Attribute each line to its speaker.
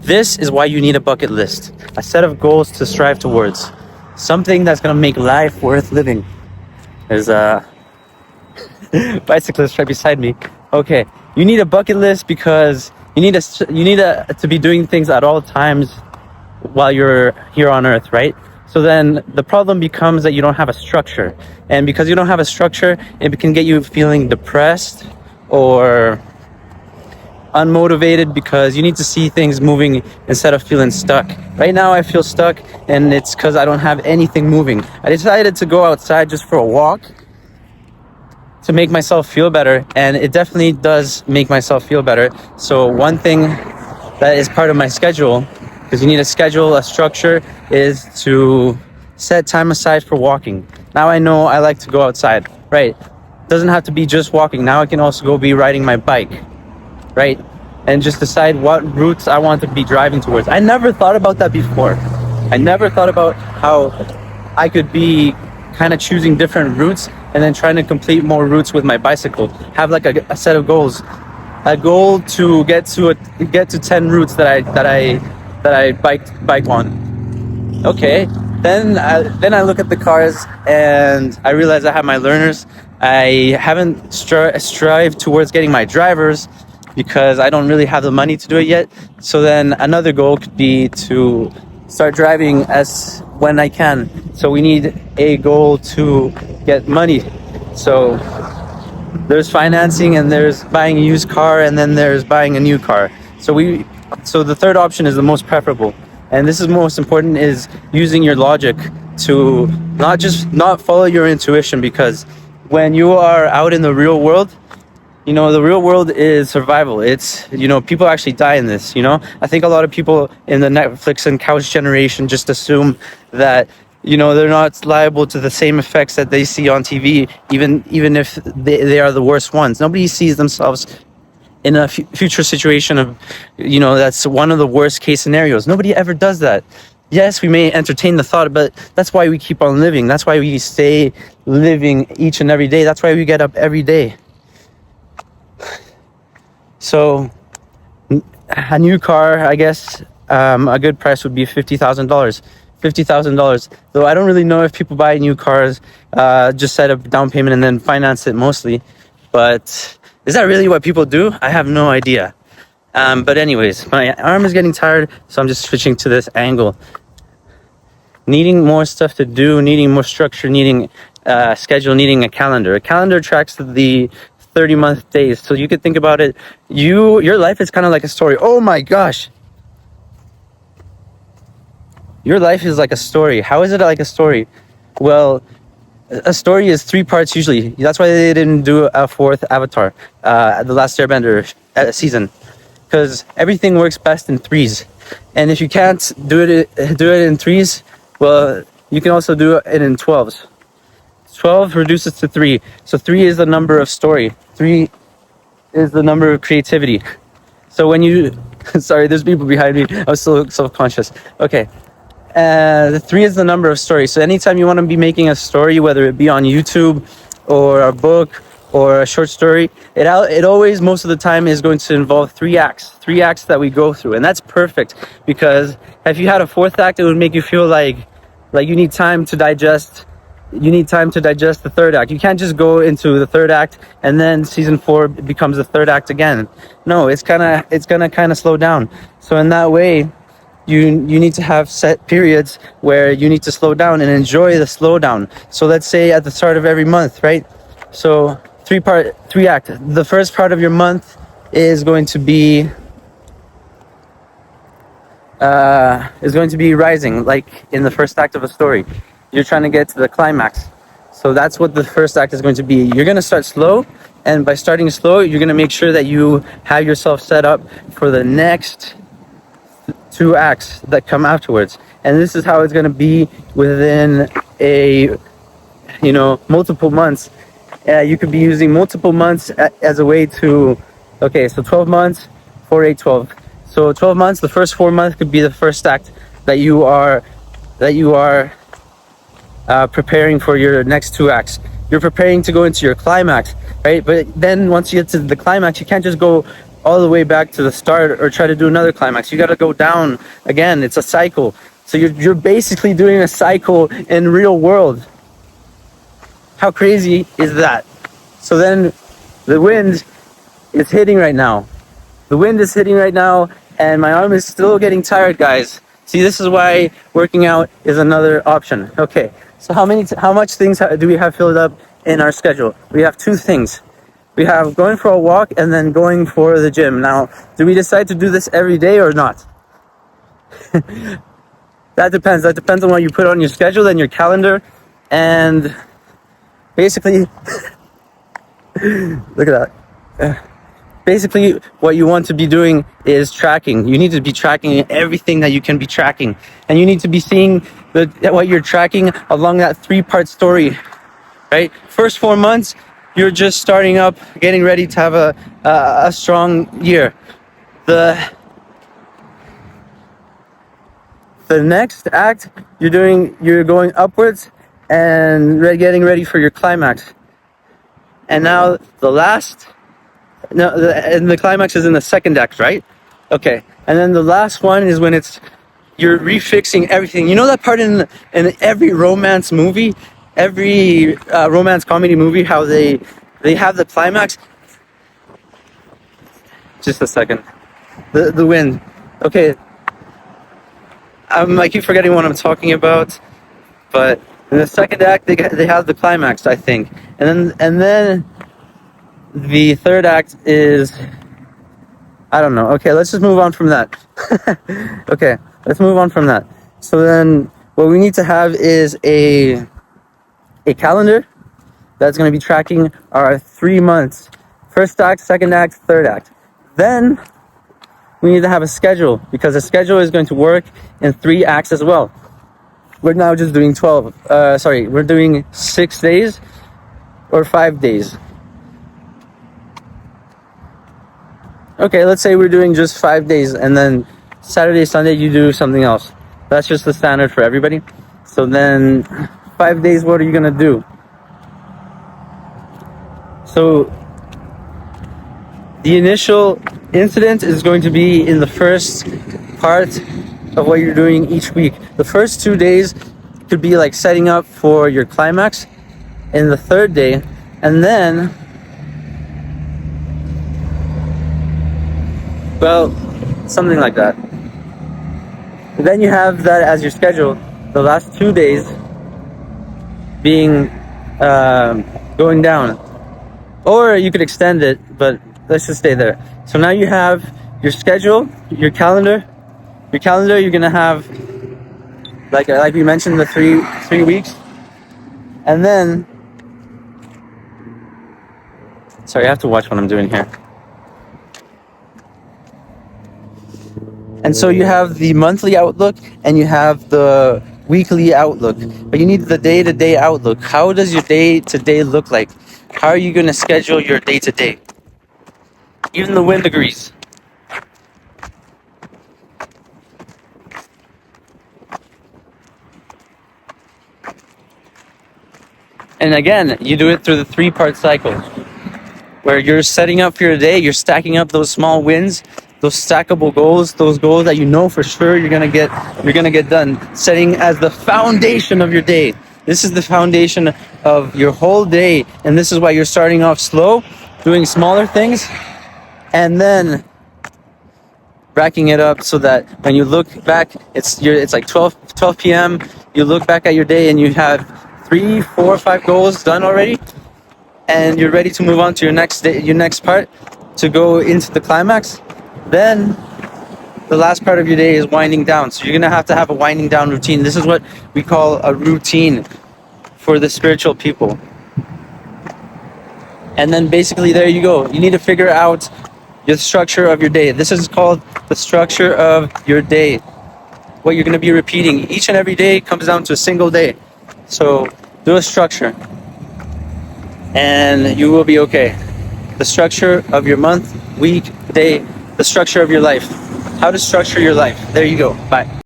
Speaker 1: This is why you need a bucket list, a set of goals to strive towards, something that's going to make life worth living. There's a bicyclist right beside me. Okay, you need a bucket list because you need to be doing things at all times while you're here on Earth, right? So then the problem becomes that you don't have a structure, and because you don't have a structure, it can get you feeling depressed or unmotivated because you need to see things moving instead of feeling stuck. Right now I feel stuck, and it's because I don't have anything moving. I decided to go outside just for a walk to make myself feel better, and it definitely does make myself feel better. So one thing that is part of my schedule, because you need a schedule, a structure, is to set time aside for walking. Now I know I like to go outside, right? Doesn't have to be just walking. Now I can also go be riding my bike, right? And just decide what routes I want to be driving towards. I never thought about that before. I never thought about how I could be kind of choosing different routes and then trying to complete more routes with my bicycle. Have like a set of goals. A goal to get to 10 routes that I bike on. Okay. Then I look at the cars and I realize I have my learners. I haven't strived towards getting my drivers because I don't really have the money to do it yet. So then another goal could be to start driving as when I can. So we need a goal to get money. So there's financing, and there's buying a used car, and then there's buying a new car. So the third option is the most preferable. And this is most important, is using your logic to not follow your intuition, because when you are out in the real world, the real world is survival. It's, people actually die in this, I think a lot of people in the Netflix and couch generation just assume that, they're not liable to the same effects that they see on TV, even if they are the worst ones. Nobody sees themselves in a future situation of, that's one of the worst case scenarios. Nobody ever does that. Yes, we may entertain the thought, but that's why we keep on living. That's why we stay living each and every day. That's why we get up every day. So a new car, I guess, a good price would be $50,000. $50,000. Though I don't really know if people buy new cars, just set up down payment and then finance it mostly. But is that really what people do? I have no idea. But anyways, my arm is getting tired, so I'm just switching to this angle. Needing more stuff to do, needing more structure, needing a schedule, needing a calendar. A calendar tracks the 30-month days. So you could think about it. Your life is kind of like a story. Oh my gosh. Your life is like a story. How is it like a story? Well, a story is 3 parts usually. That's why they didn't do a 4th Avatar, The Last Airbender season, because everything works best in 3s. And if you can't do it in 3s, well, you can also do it in 12s. 12 reduces to 3. So 3 is the number of story. 3 is the number of creativity. So when you, sorry, there's people behind me. I was so self-conscious. Okay. 3 is the number of stories. So anytime you want to be making a story, whether it be on YouTube or a book or a short story, it always, most of the time, is going to involve 3 acts that we go through. And that's perfect, because if you had a 4th act, it would make you feel like you need time to digest. You need time to digest the 3rd act. You can't just go into the 3rd act and then season 4 becomes the 3rd act again. No, it's gonna kind of slow down. So in that way, you need to have set periods where you need to slow down and enjoy the slowdown. So let's say at the start of every month, right? So 3 act. The first part of your month is going to be rising, like in the first act of a story. You're trying to get to the climax. So that's what the first act is going to be. You're going to start slow, and by starting slow, you're going to make sure that you have yourself set up for the next 2 acts that come afterwards. And this is how it's going to be within multiple months. You could be using multiple months as a way to, okay, so 12 months, 4, 8, 12. So 12 months, the first 4 months could be the first act that you are preparing for your next 2 acts. You're preparing to go into your climax, right? But then once you get to the climax, you can't just go all the way back to the start or try to do another climax. You got to go down again. It's a cycle. So you're basically doing a cycle in real world. How crazy is that? So then the wind is hitting right now. The wind is hitting right now, and my arm is still getting tired, guys. See, this is why working out is another option. Okay, so how much things do we have filled up in our schedule? We have 2 things. We have going for a walk and then going for the gym. Now, do we decide to do this every day or not? That depends. That depends on what you put on your schedule and your calendar. And basically, look at that. Basically, what you want to be doing is tracking. You need to be tracking everything that you can be tracking. And you need to be seeing what you're tracking along that 3-part story, right? First 4 months, you're just starting up, getting ready to have a strong year. The next act, you're going upwards and getting ready for your climax. And now and the climax is in the second act, right? Okay. And then the last one is when you're refixing everything. You know that part in every romance movie, every romance comedy movie, how they have the climax? Just a second. The wind. Okay. I keep forgetting what I'm talking about, but in the second act they have the climax, I think, and then the third act is, I don't know. Okay, let's just move on from that. Okay, let's move on from that. So then, what we need to have is a calendar that's going to be tracking our 3 months: first act, second act, third act. Then we need to have a schedule, because a schedule is going to work in 3 acts as well. We're now just doing we're doing 6 days or 5 days. Okay, let's say we're doing just 5 days, and then Saturday, Sunday, you do something else. That's just the standard for everybody. So then 5 days, what are you going to do? So the initial incident is going to be in the first part of what you're doing each week. The first 2 days could be like setting up for your climax in the third day, and then, well, something like that. Then you have that as your schedule. The last 2 days being going down, or you could extend it, but let's just stay there. So now you have your schedule, your calendar. Your calendar, you're gonna have, like we mentioned, the three weeks, and then, sorry, I have to watch what I'm doing here. And so you have the monthly outlook and you have the weekly outlook, but you need the day-to-day outlook. How does your day-to-day look like? How are you going to schedule your day-to-day? Even the wind agrees. And again, you do it through the 3-part cycle, where you're setting up for your day, you're stacking up those small wins, those stackable goals, those goals that you know for sure you're gonna get done. Setting as the foundation of your day. This is the foundation of your whole day, and this is why you're starting off slow, doing smaller things, and then racking it up so that when you look back, it's like 12 p.m. You look back at your day and you have 3, 4, 5 goals done already, and you're ready to move on to your next day, your next part, to go into the climax. Then the last part of your day is winding down. So you're gonna have to have a winding down routine. This is what we call a routine for the spiritual people. And then basically there you go. You need to figure out the structure of your day. This is called the structure of your day. What you're gonna be repeating each and every day comes down to a single day. So do a structure and you will be okay. The structure of your month, week, day, the structure of your life. How to structure your life. There you go. Bye.